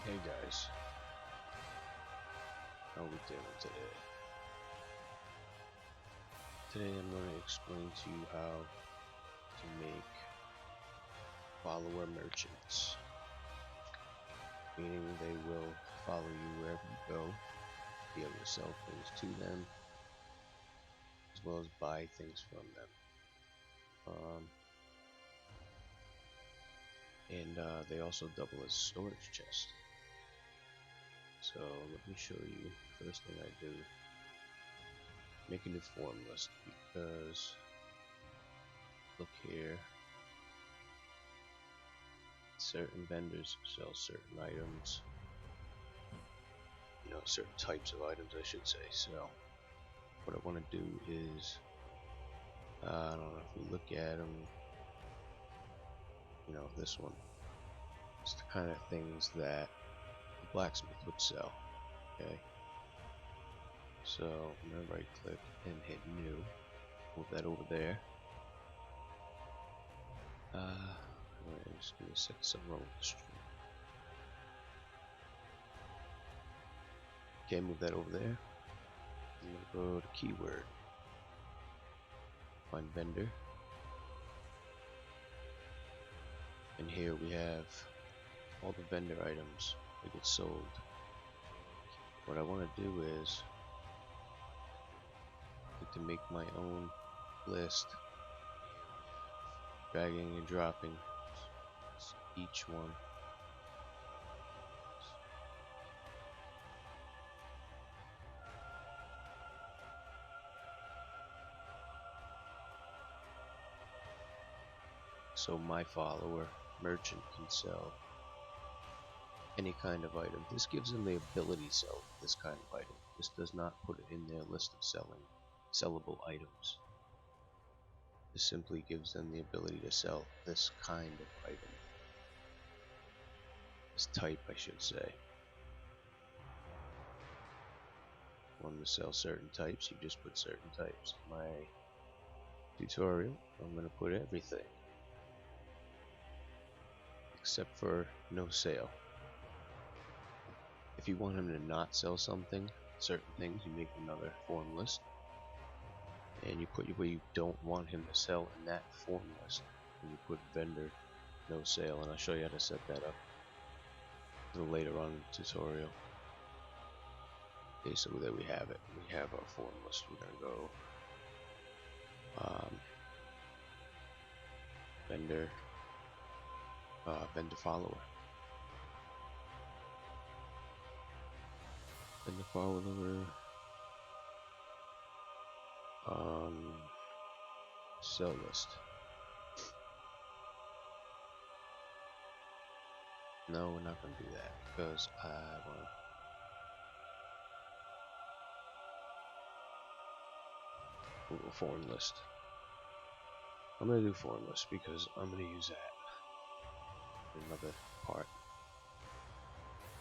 Hey guys, how we doing today? Today I'm going to explain to you how to make follower merchants, meaning they will follow you wherever you go, be able to sell things to them, as well as buy things from them. They also double as storage chest. So let me show you. First thing I do, make a new form list, because look here, certain vendors sell certain items, certain types of items I should say. So what I want to do is, I don't know, if we look at them, this one, it's the kind of things that the blacksmith would sell. Okay, so I'm gonna right click and hit new, move that over there. I'm just gonna set something wrong with the stream. Okay, move that over there. I'm gonna go to keyword, find vendor, and here we have all the vendor items that get sold. What I want to do is to make my own list, dragging and dropping each one. So my follower merchant can sell any kind of item. This gives them the ability to sell this kind of item. This does not put it in their list of sellable items. This simply gives them the ability to sell this kind of item. This type, I should say. Want to sell certain types, you just put certain types. In my tutorial, I'm going to put everything except for no sale. If you want him to not sell something, certain things, you make another form list, and you put what you don't want him to sell in that form list, and you put vendor no sale, and I'll show you how to set that up a little later on in the tutorial. Okay, so there we have it. We have our form list. We're gonna go vendor follower. Vendor follower. Sell list. No, we're not gonna do that because I want Google form list. I'm gonna do form list because I'm gonna use that in another part.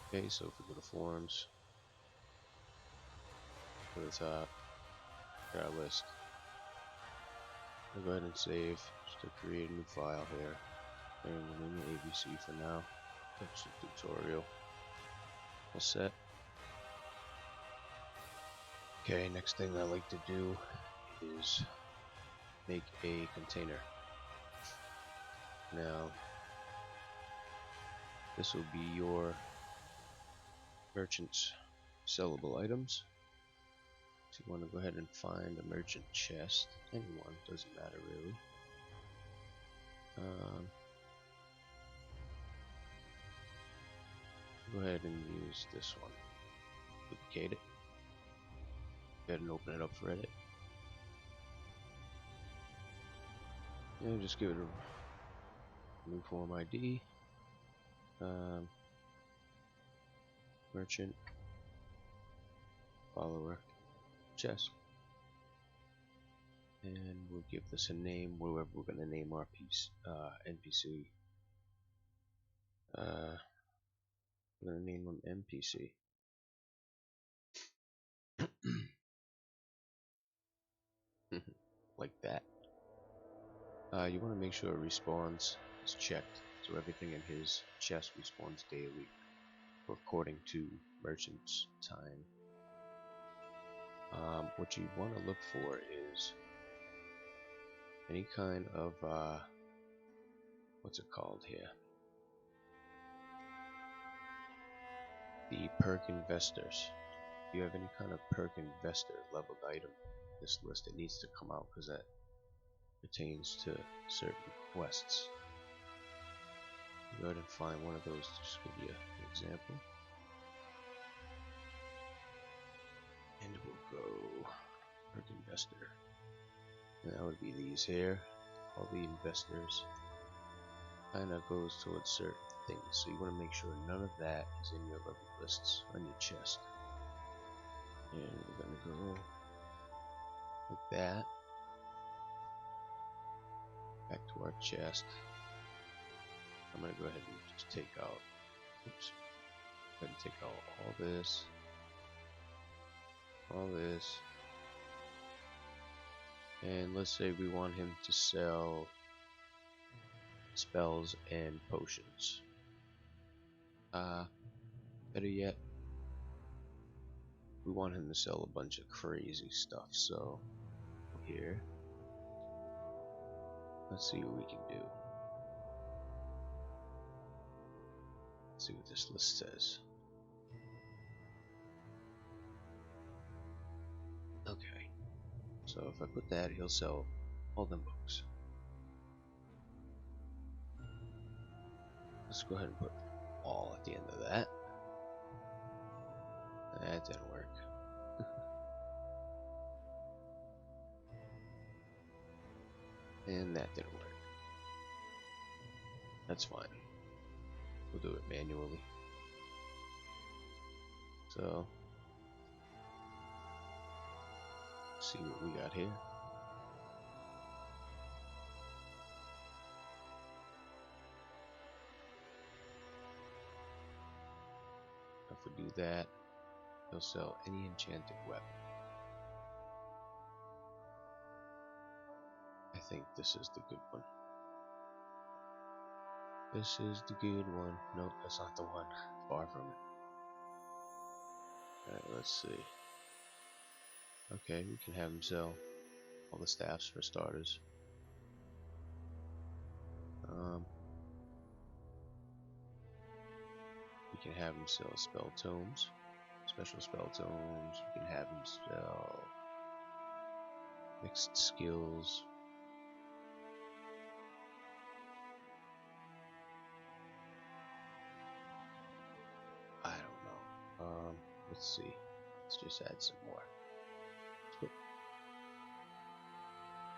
Okay, so if we go to forms, go to the top, got our list. I'll go ahead and save just to create a new file here. And we'll name it ABC for now. That's the tutorial. All set. Okay, next thing I like to do is make a container. Now, this will be your merchant's sellable items. So you want to go ahead and find a merchant chest, anyone, doesn't matter really. Go ahead and use this one. Duplicate it. Go ahead and open it up for edit. And just give it a new form ID. Merchant follower chest. And we'll give this a name, wherever we're going to name our piece, NPC. We're going to name them NPC. Like that. You want to make sure it respawns is checked, so everything in his chest respawns daily. according to merchant's time. What you want to look for is any kind of what's it called here? The perk investors. If you have any kind of perk investor leveled item, this list, it needs to come out because that pertains to certain quests. Go ahead and find one of those to just give you an example. And we'll go perk investor. And that would be these here. All the investors kind of goes towards certain things. So you want to make sure none of that is in your level lists on your chest. And we're going to go like that. Back to our chest. I'm going to go ahead and just take out, oops, go ahead and take out all this, and let's say we want him to sell spells and potions. Better yet, we want him to sell a bunch of crazy stuff, so here, let's see what we can do. Let's see what this list says. Okay, so if I put that, he'll sell all them books. Let's go ahead and put all at the end of that. That didn't work. And that didn't work. That's fine. We'll do it manually. So, see what we got here. If we do that, he'll sell any enchanted weapon. I think this is the good one. This is the good one. Nope, that's not the one. Far from it. Alright, let's see. Okay, we can have him sell all the staffs for starters. We can have him sell spell tomes, special spell tomes. We can have him sell mixed skills. I don't know. Let's see. Let's just add some more.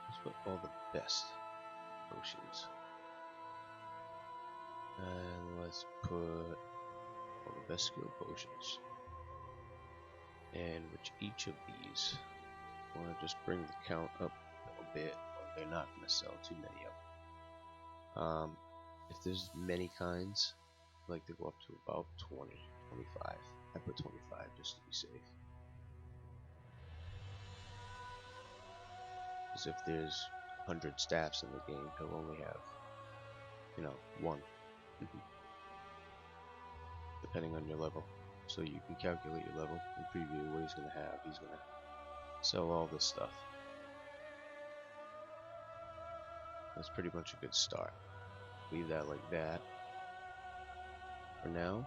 Let's put all the best potions. And let's put all the best skill potions. And which each of these, I want to just bring the count up a bit, or they're not going to sell too many of them. If there's many kinds, I like to go up to about 20, 25. I put 25 just to be safe. Because if there's 100 staffs in the game, he'll only have, one. Depending on your level. So you can calculate your level and preview what he's going to have. He's going to sell all this stuff. That's pretty much a good start. Leave that like that. For now,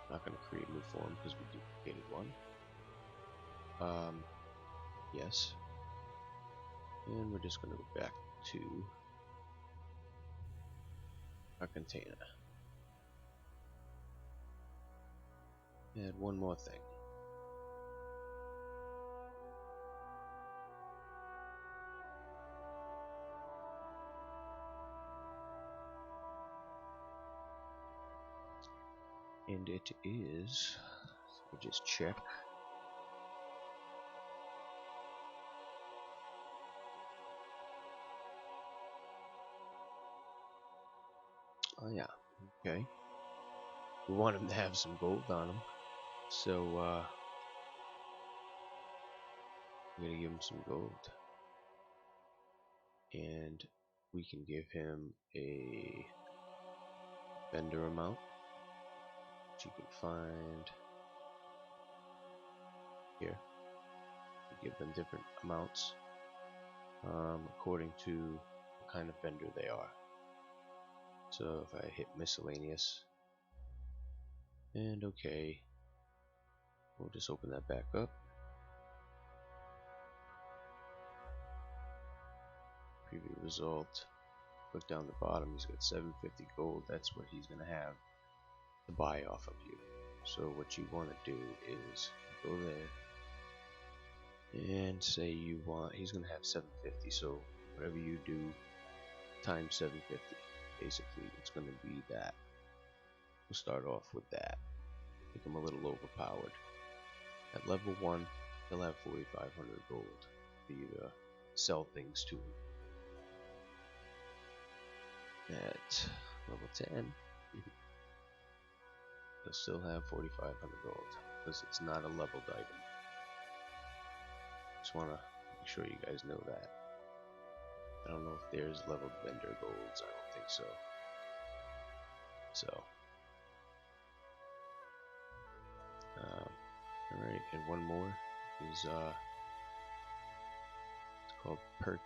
I'm not going to create a new form because we duplicated one. Yes. And we're just going to go back to our container. Add one more thing. And it is, so just check. Oh yeah, okay. We want him to have some gold on him. So, we're gonna give him some gold. And we can give him a vendor amount, which you can find here. You give them different amounts according to what kind of vendor they are. So if I hit miscellaneous and okay, we'll just open that back up. Preview result. Look down the bottom, he's got 750 gold. That's what he's gonna have to buy off of you. So what you want to do is go there and say you want, he's gonna have 750, so whatever you do times 750, basically it's gonna be that. We'll start off with that. Make him a little overpowered. At level 1, he'll have 4,500 gold for you to sell things to him. At level 10, he'll still have 4,500 gold because it's not a leveled item. Just want to make sure you guys know that. I don't know if there's leveled vendor golds. I don't think so. Alright, and one more is it's called perk.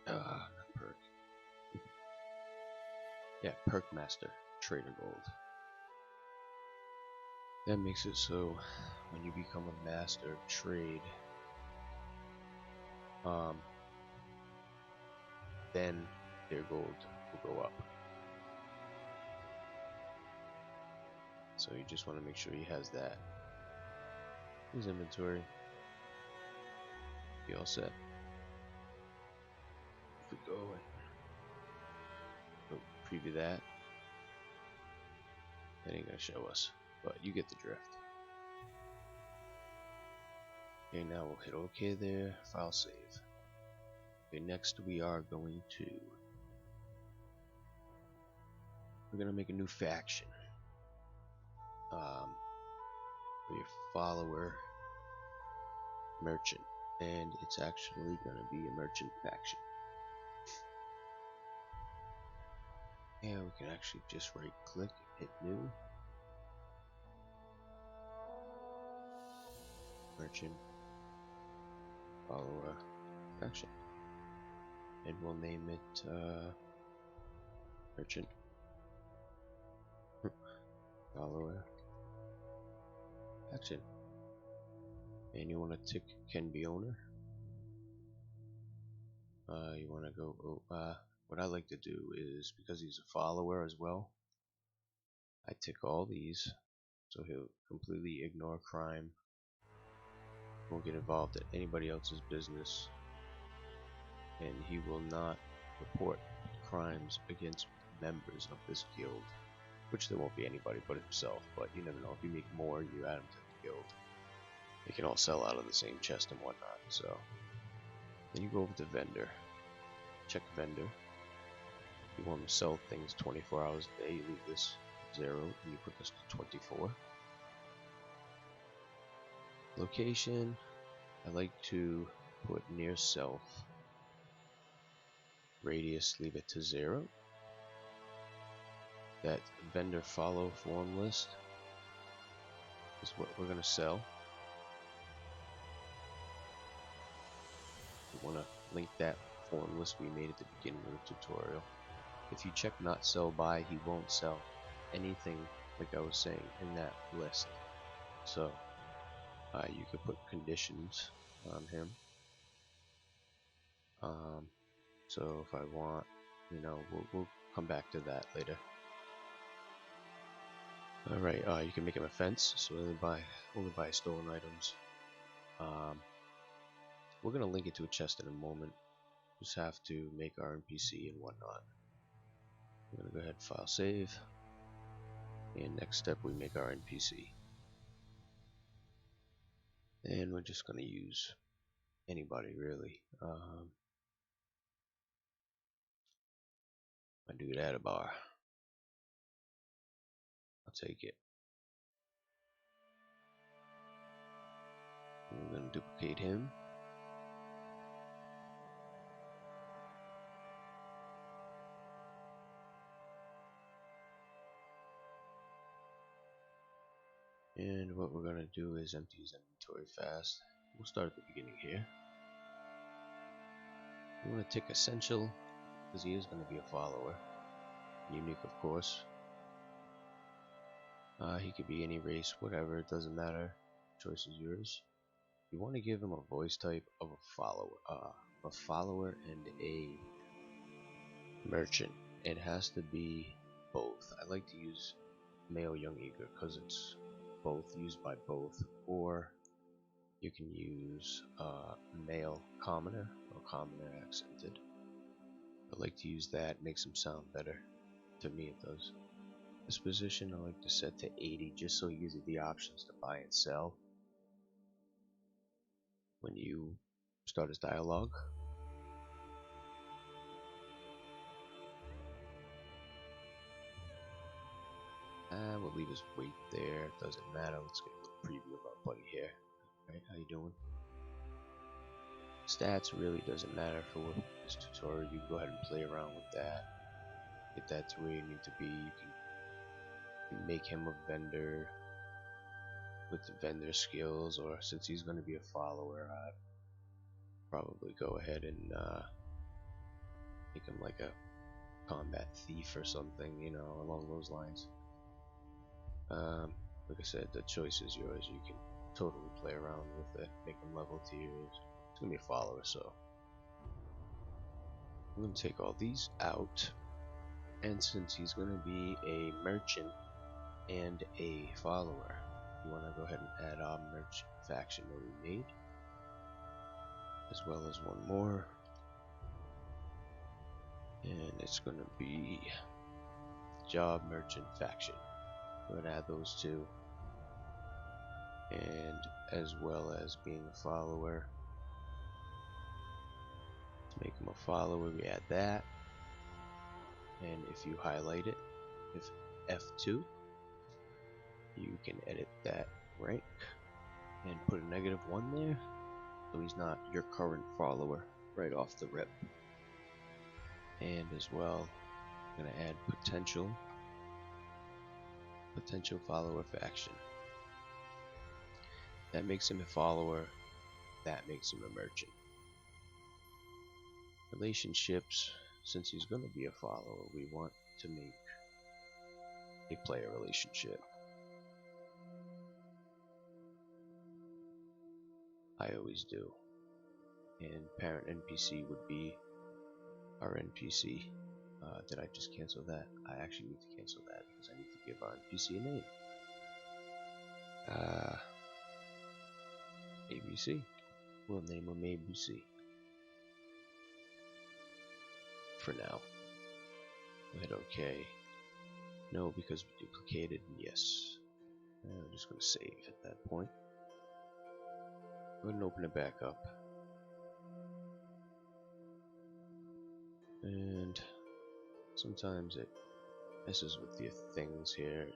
Not perk. Yeah, perk master trader gold. That makes it so when you become a master of trade, then their gold will go up. So you just want to make sure he has that. His inventory. Be all set. If we go and preview that, it ain't gonna show us, but you get the drift. Okay, now we'll hit OK there, file save. Okay, next we are going to, we're gonna make a new faction. For your follower merchant, and it's actually gonna be a merchant faction. Yeah, we can actually just right click, hit new, merchant follower faction, and we'll name it merchant follower faction. And you want to tick can be owner. You want to go what I like to do is, because he's a follower as well, I tick all these so he'll completely ignore crime, won't get involved in anybody else's business, and he will not report crimes against members of this guild, which there won't be anybody but himself, but you never know, if you make more, you add him to the guild. They can all sell out of the same chest and whatnot. So then you go over to vendor, check vendor. You want to sell things 24 hours a day, you leave this 0 and you put this to 24. Location, I like to put near self. Radius, leave it to 0. That vendor follow form list is what we're going to sell. You want to link that form list we made at the beginning of the tutorial. If you check not sell by, he won't sell anything, like I was saying, in that list. So you could put conditions on him. So if I want, you know, we'll come back to that later. Alright, you can make him a fence, so only buy stolen items. We're gonna link it to a chest in a moment. Just have to make our NPC and whatnot. I'm gonna go ahead and file save, and next step we make our NPC, and we're just gonna use anybody really. I do that a bar. I'll take it. We're gonna duplicate him. And what we're gonna do is empty his inventory fast. We'll start at the beginning here. We want to tick essential because he is going to be a follower. Unique, of course. He could be any race, whatever, it doesn't matter. Choice is yours. You want to give him a voice type of a follower and a merchant. It has to be both. I like to use male young eager because it's both, used by both, or you can use male commoner or commoner accented. I like to use that, makes them sound better. To me it does. This position I like to set to 80 just so it gives you the options to buy and sell when you start his dialogue. We'll leave his weight there, it doesn't matter. Let's get a little preview of our buddy here. Alright, how you doing? Stats really doesn't matter for this tutorial. You can go ahead and play around with that. Get that to where you need to be. You can make him a vendor with the vendor skills, or since he's going to be a follower, I'd probably go ahead and make him like a combat thief or something, you know, along those lines. Like I said, the choice is yours. You can totally play around with it, make him level tiers. It's gonna be a follower, so I'm gonna take all these out, and since he's gonna be a merchant and a follower, you want to go ahead and add our merchant faction that we made, as well as one more, and it's gonna be job merchant faction. We're gonna add those two, and as well as being a follower. To make him a follower, we add that, and if you highlight it, if F2, you can edit that rank and put a -1 there, so he's not your current follower right off the rip. And as well, I'm gonna add potential follower faction. That makes him a follower, that makes him a merchant. Relationships, since he's going to be a follower, we want to make a player relationship. I always do. And parent NPC would be our NPC. Did I just cancel that? I actually need to cancel that because I need to give our NPC a name. ABC. We'll name him ABC. For now. We'll hit OK. No, because we duplicated. Yes. And I'm just going to save at that point. Go ahead and open it back up. And sometimes it messes with your things here.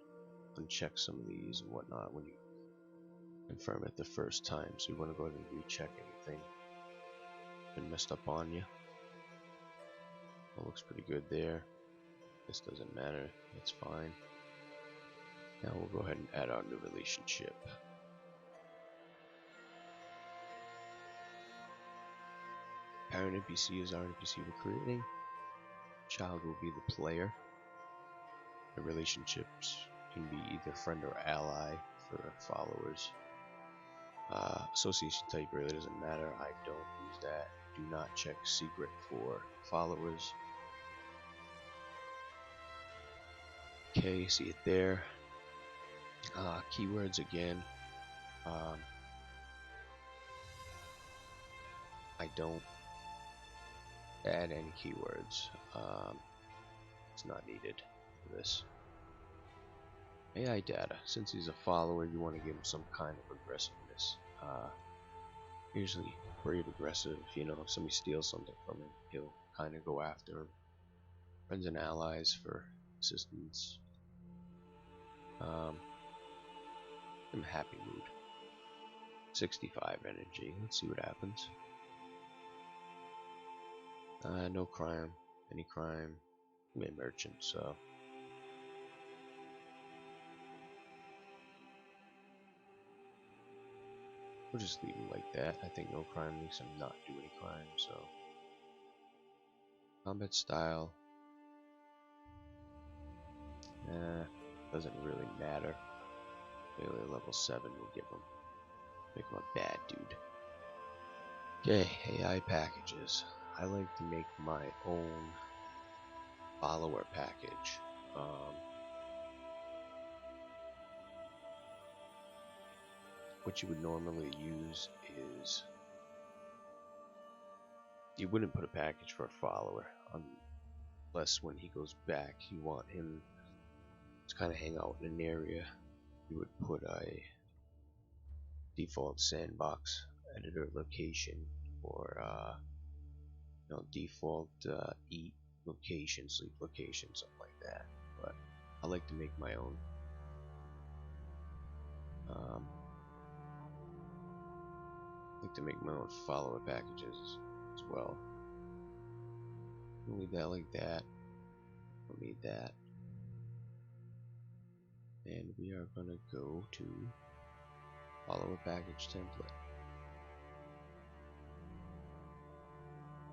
Uncheck some of these and whatnot when you confirm it the first time. So you want to go ahead and recheck anything been messed up on you. That looks pretty good there. This doesn't matter. It's fine. Now we'll go ahead and add our new relationship. Parent NPC is our NPC we're creating. Child will be the player. The relationships can be either friend or ally for followers. Association type really doesn't matter. I don't use that. Do not check secret for followers. Okay, see it there. Keywords again. I don't add any keywords. It's not needed for this. AI data. Since he's a follower, you want to give him some kind of aggressiveness. Usually brave aggressive. You know, if somebody steals something from him, he'll kind of go after him. Friends and allies for assistance. I'm a happy mood. 65 energy. Let's see what happens. No crime. Any crime? I'm a merchant, so. We'll just leave him like that. I think no crime makes him not do any crime, so. Combat style. Doesn't really matter. Maybe level 7 will give him. Make him a bad dude. Okay, AI packages. I like to make my own follower package. What you would normally use is you wouldn't put a package for a follower unless when he goes back you want him to kind of hang out in an area. You would put a default sandbox editor location or default eat location, sleep location, something like that. But I like to make my own. I like to make my own follower packages as well. We'll leave that like that. We'll need that. And we are gonna go to follower package template.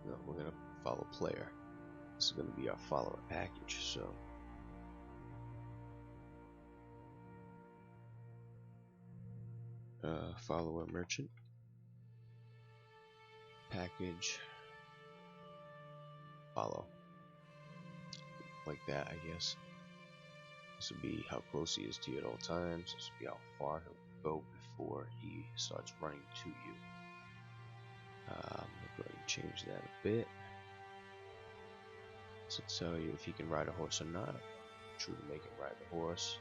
No, we're gonna follow player. This is gonna be our follower package, so follower merchant package follow, like that, I guess. This would be how close he is to you at all times. This would be how far he'll go before he starts running to you. We'll go ahead and change that a bit. So tell you if he can ride a horse or not. True to make him ride the horse.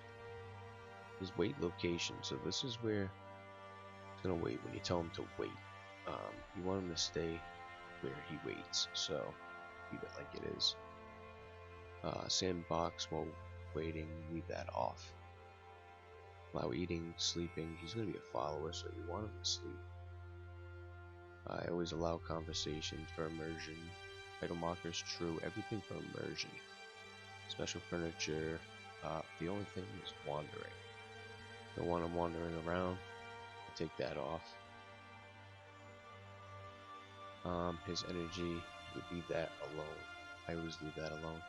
His wait location. So this is where he's gonna wait when you tell him to wait. You want him to stay where he waits. So leave it like it is. Sandbox while waiting, leave that off. Allow eating, sleeping. He's gonna be a follower, so you want him to sleep. I always allow conversation for immersion. Vital markers true. Everything for immersion. Special furniture. The only thing is wandering. Don't want him wandering around. I'll take that off. His energy, would leave that alone. I always leave that alone.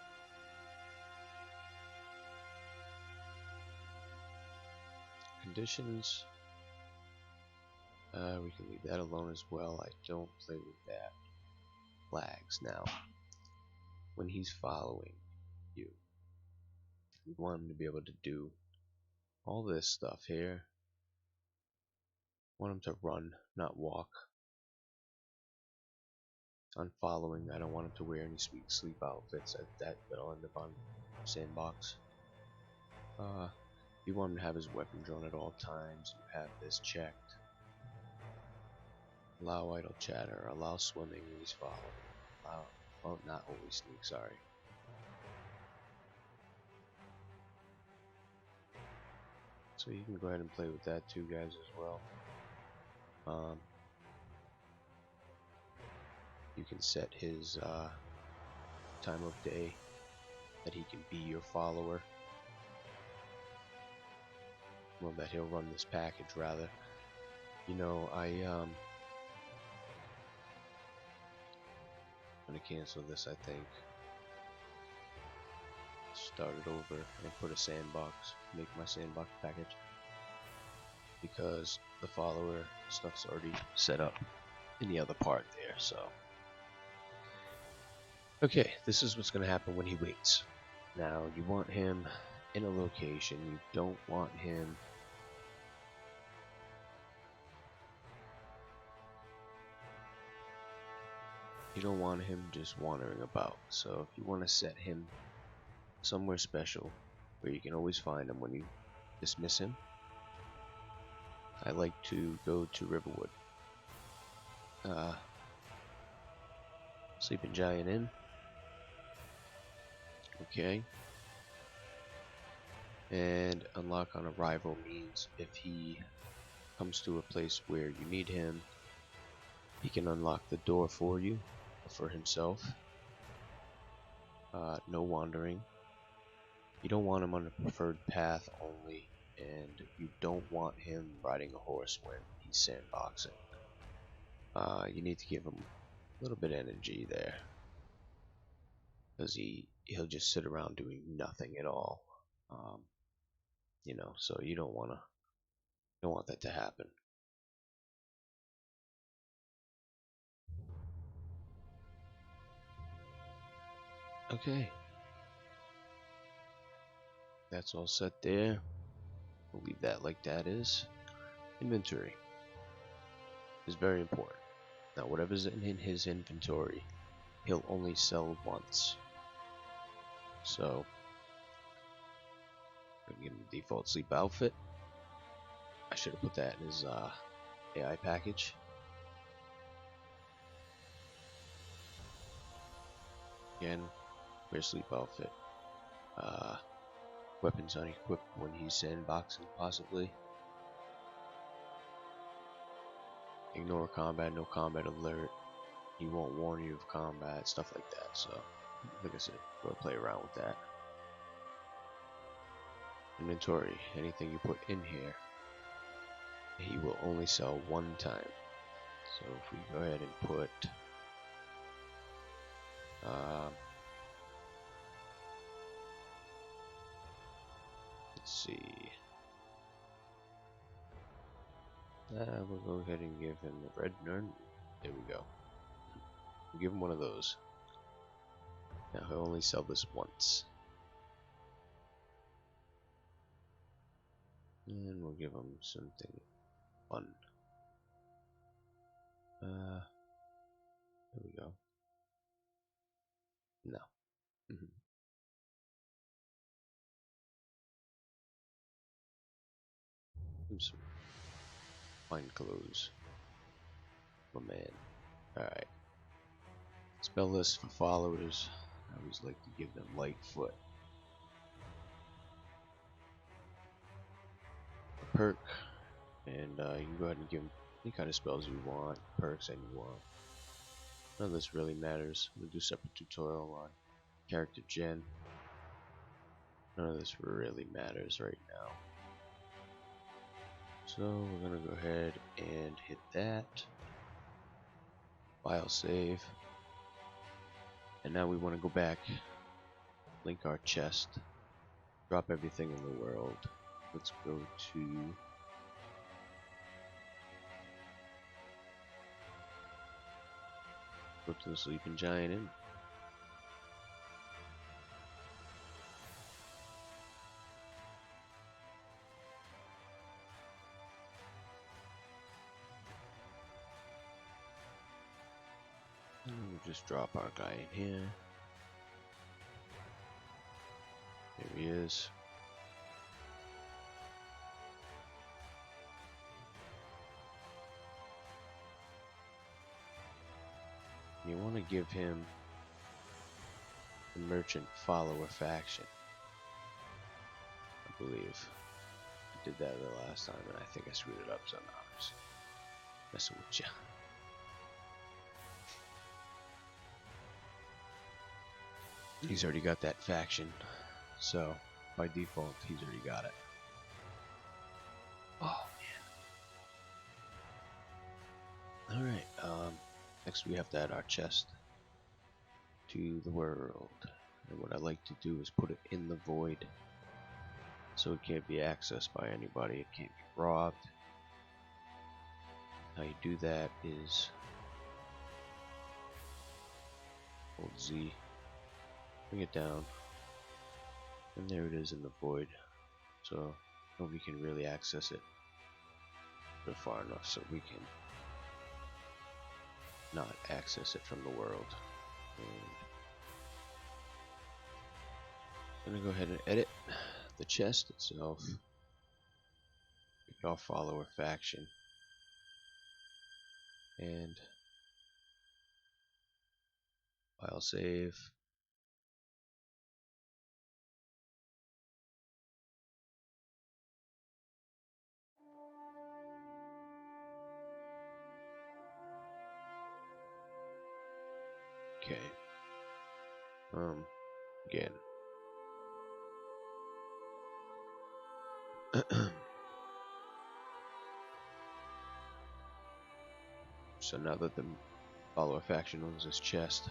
Conditions. We can leave that alone as well. I don't play with that. Flags now. When he's following you, we want him to be able to do all this stuff here. Want him to run, not walk. On following, I don't want him to wear any sweet sleep outfits. That'll end up on sandbox. You want him to have his weapon drawn at all times. You have this checked. Allow idle chatter. Allow swimming when he's following. Well, not always sneak. Sorry. So you can go ahead and play with that too, guys, as well. You can set his time of day that he can be your follower. Well, that he'll run this package, rather. You know, I'm gonna cancel this, I think. Start it over and put a sandbox. Make my sandbox package. Because the follower stuff's already set up in the other part there, so. Okay, this is what's gonna happen when he waits. Now, you want him in a location. You don't want him just wandering about. So if you want to set him somewhere special where you can always find him when you dismiss him, I like to go to Riverwood. Sleeping Giant Inn. Okay. And unlock on arrival means if he comes to a place where you need him, he can unlock the door for you, for himself. No wandering. You don't want him on a preferred path only, and you don't want him riding a horse when he he's sandboxing. You need to give him a little bit of energy there, because he'll just sit around doing nothing at all. You know, so you don't want that to happen. Okay, that's all set there. We'll leave that like that is. Inventory is very important. Now, whatever's in his inventory, he'll only sell once. So, I'm give him the default sleep outfit. I should have put that in his AI package. Again, wear sleep outfit. Weapons unequipped when he's sandboxing, possibly. Ignore combat, no combat alert. He won't warn you of combat, stuff like that. So, like I said, go play around with that. Inventory, anything you put in here, he will only sell one time. So if we go ahead and put let's see, we'll go ahead and give him the red nerd. There we go. We'll give him one of those. Now he'll only sell this once. And we'll give him something fun. There we go. No. Some fine clothes. My man. Alright. Spell list for followers. I always like to give them Lightfoot. A perk. And you can go ahead and give them any kind of spells you want, perks that you want. None of this really matters. We'll do a separate tutorial on character gen. None of this really matters right now. So we're gonna go ahead and hit that. File save. And now we want to go back, link our chest, drop everything in the world. Let's go to the Sleeping Giant Inn. And we'll just drop our guy in here. There he is. You want to give him the merchant follower faction. I believe I did that the last time, and I think I screwed it up, so now I'm just messing with you. He's already got that faction, so by default, he's already got it. Oh man! All right. Next, we have to add our chest to the world, and what I like to do is put it in the void, so it can't be accessed by anybody. It can't be robbed. How you do that is hold Z. Bring it down, and there it is in the void, so nobody can really access it. Put it far enough so we can not access it from the world. And I'm gonna go ahead and edit the chest itself. Pick our follower faction, and file save. Okay. Again. So now that the follower faction owns this chest,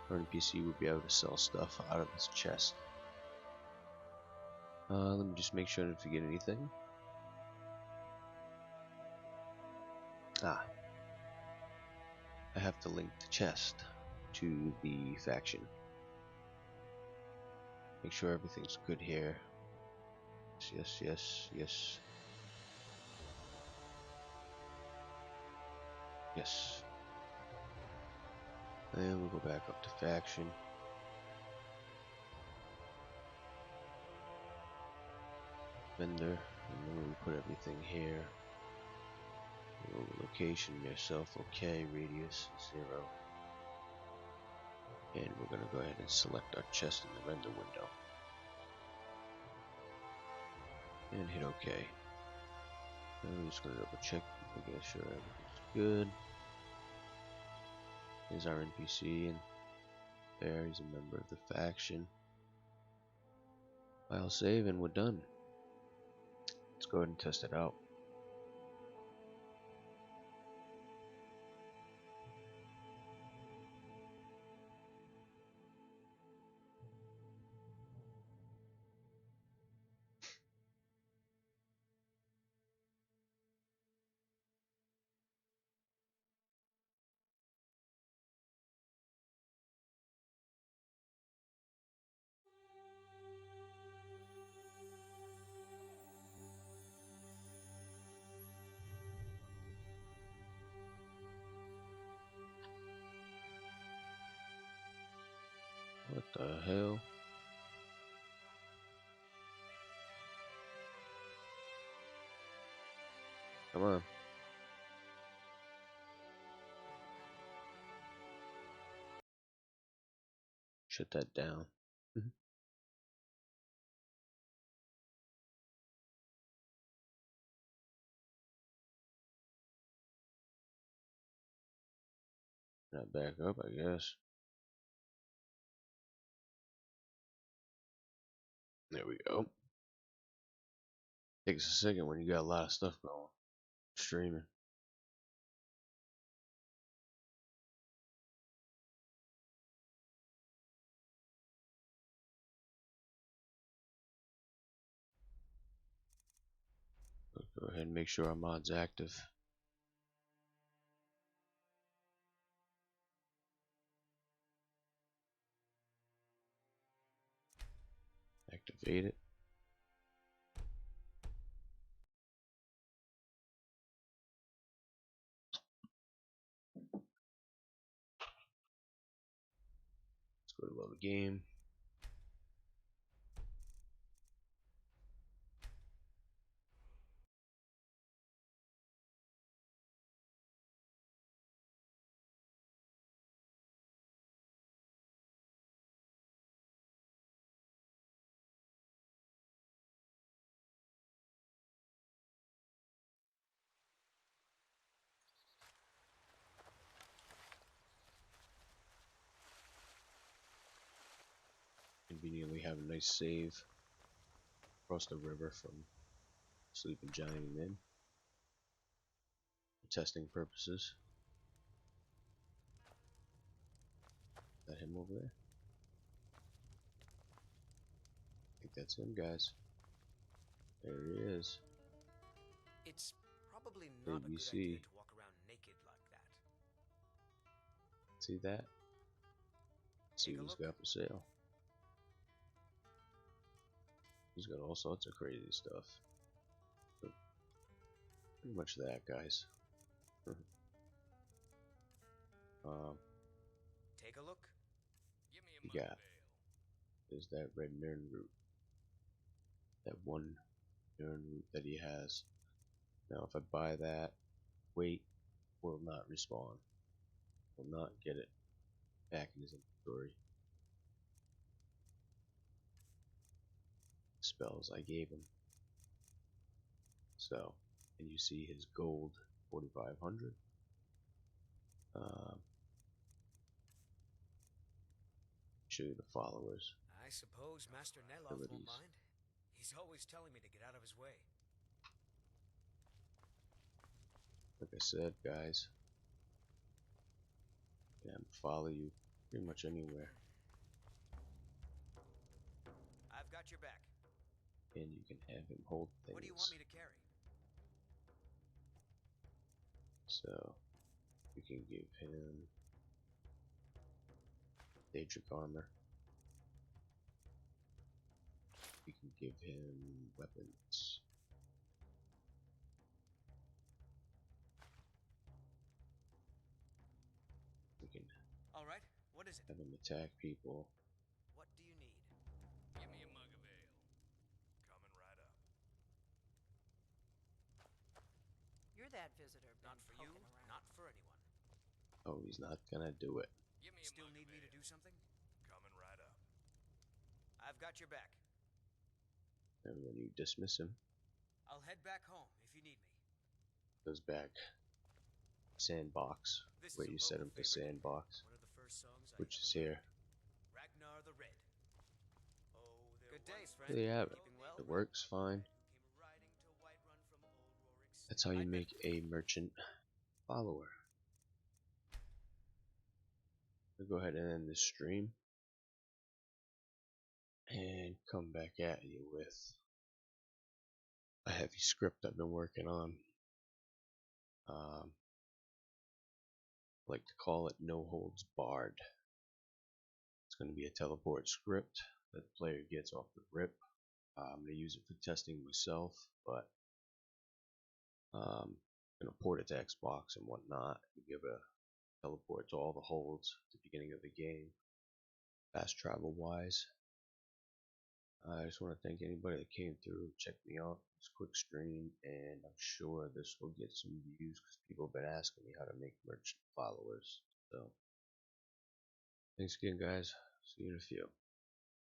our NPC will be able to sell stuff out of this chest. Let me just make sure I didn't forget anything. I have to link the chest to the faction. Make sure everything's good here. Yes, yes, yes. Yes. And we'll go back up to faction. Vendor. And then we'll put everything here. Location, yourself, okay, radius 0. And we're going to go ahead and select our chest in the render window. And hit OK. And I'm just going to double check, making sure everything's good. Here's our NPC, and there he's a member of the faction. File save, and we're done. Let's go ahead and test it out. What the hell? Come on. Shut that down. Not back up, I guess. There we go. Takes a second when you got a lot of stuff going. Streaming. Let's go ahead and make sure our mod's active. Activate it. Let's go to load the game. Conveniently have a nice save across the river from Sleeping Giant Inn for testing purposes. Is that him over there? I think that's him, guys. There he is. It's probably not a good idea to walk around naked like that. See that? See what he's got for sale. He's got all sorts of crazy stuff. But pretty much that, guys. Take a look. Give me You a got is that red Nern root. That one Nern root that he has. Now if I buy that, weight will not respawn. Will not get it back in his inventory. Spells I gave him. So, and you see his gold 4,500. Show you the followers. I suppose Master Neloth won't mind. He's always telling me to get out of his way. Like I said, guys, can have him follow you pretty much anywhere. I've got your back. And you can have him hold things. What do you want me to carry? So you can give him Daedric armor. You can give him weapons. We can All right. What is it? have him attack people. What do you need? Give me a mug of ale. Coming right up. You're that visitor been Not for you, poking around. not for anyone. Oh, he's not gonna do it. Give me a Still mug need of me to ale. do something? Coming right up. I've got your back. And when you dismiss him, I'll head back home if you need me. goes back sandbox, This where is a you set local him to favorite. sandbox, One of the first songs I which ever is learned. here. Ragnar the Red. Oh, Good day, friend. There you have it. Keeping well? It works fine. Who came riding to Whiterun from old Rorik's That's how you I bet- make a merchant follower. I'll go ahead and end this stream and come back at you with a heavy script I've been working on. I like to call it No Holds Barred. It's going to be a teleport script that the player gets off the rip. I'm going to use it for testing myself, but I'm going to port it to Xbox and whatnot and give a teleport to all the holds at the beginning of the game, fast travel wise. I just want to thank anybody that came through, checked me out this quick stream, and I'm sure this will get some views because people have been asking me how to make merchant followers. So, thanks again, guys. See you in a few.